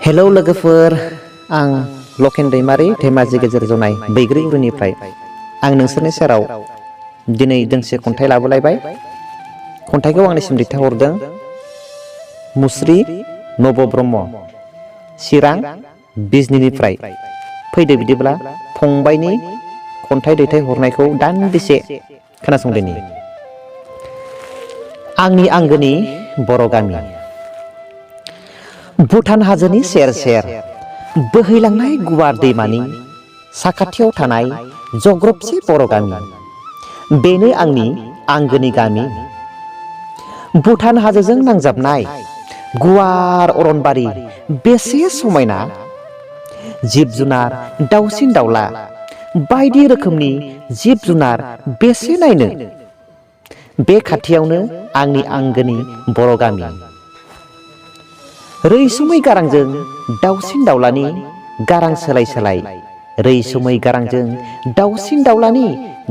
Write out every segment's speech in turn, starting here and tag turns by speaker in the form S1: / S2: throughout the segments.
S1: Hello लोगोफोर, आं लकेन दैमारि धेमाजि गेजेर जनाय बैग्रिगुरुनिफ्राय आं नोंसोरनि सेराव दिनै दोंसे खन्थाइ लाबोलायबाय। खन्थाइखौ आंनिसिम दैथायहरदों मुस्रि नब ब्रह्म, चिरां बिजनीनिफ्राय। फैदो बिदिब्ला फंबायनि खन्थाइ दैथायहरनायखौ दान्दिसे खोनासंदोनि। आंनि आंगोनि बर' गामि। भुटान हाजोनि सेर सेर बोहैलांनाय गुवार दैमानि साखाथियाव थानाय जग्रबसे बर' गामि, बेनो आंनि आंगोनि गामि। भुटान हाजोजों नांजाबनाय गुवार अरनबारि बेसे समायना, जिब जुनार दाउसिन दाउला बायदि रोखोमनि जिब जुनार बेसे नायनो। बे खाथियावनो आंनि आंगोनि बर' गामि। रैसुमै गारांजों दाउसिन दाउलानि गारां सोलाय सोलाय, रैसुमै गारांजों दाउसिन दाउलानि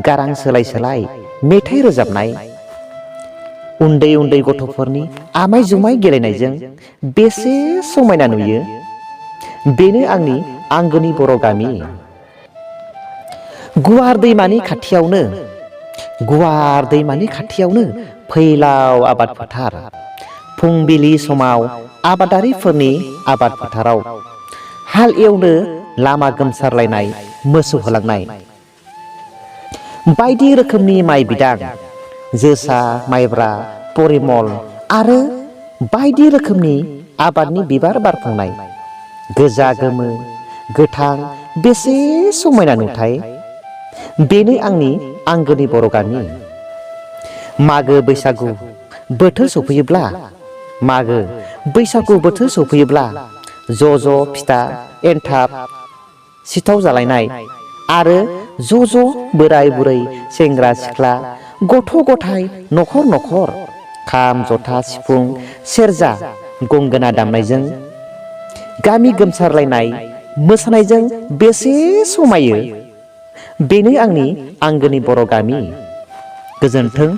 S1: गारां सोलाय सोलाय मेथाइ रोजाबनाय, उन्दै उन्दै गथ'फोरनि आमाय जुमाय गेलेनायजों बेसे समायना नुयो। बेनो आंनि आंगोनि बर' गामि। गुवार दैमानि खाथियावनो फैलाव आबाद फोथार। फुंबिलि समाव आबादारिफोरनि आबाद फोथाराव हाल एवनो लामा गोमसारलायनाय मोसौ होलांनाय, बायदि रोखोमनि माइ बिदां, जोसा माइब्रा परिमल आरो बायदि रोखोमनि आबादनि बिबार बारफुंनाय, गोजा गोमो गोथां बेसे समायना नुथाय। बेनो आंनि आंगोनि बर' गामि। मागो बैसागु बोथोर सफैयोब्ला ज' ज' फिथा एन्थाब सिथाव जालायनाय आरो ज' ज' बोराय बुरै सेंग्रा सिख्ला गथ' गथाय न'खर न'खर खाम जथा सिफुं सेरजा गंगोना दामनायजों गामि गोमसारलायनाय मोसानायजों बेसे समायो। बेनो आंनि आंगोनि बर' गामि। गोजोन्थों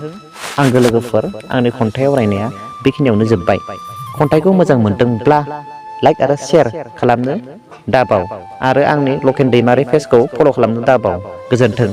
S1: आंगो लोगोफोर, आंनि खन्थाइ आवरायनाया बेखिनियावनो जोब्बाय। खन्थाइखौ मोजां मोनदोंब्ला लाइक आरो शेयार खालामनो दाबाव, आरो आंनि लकेन दैमारि पेजखौ फल' खालामनो दाबाव। गोजोन्थों।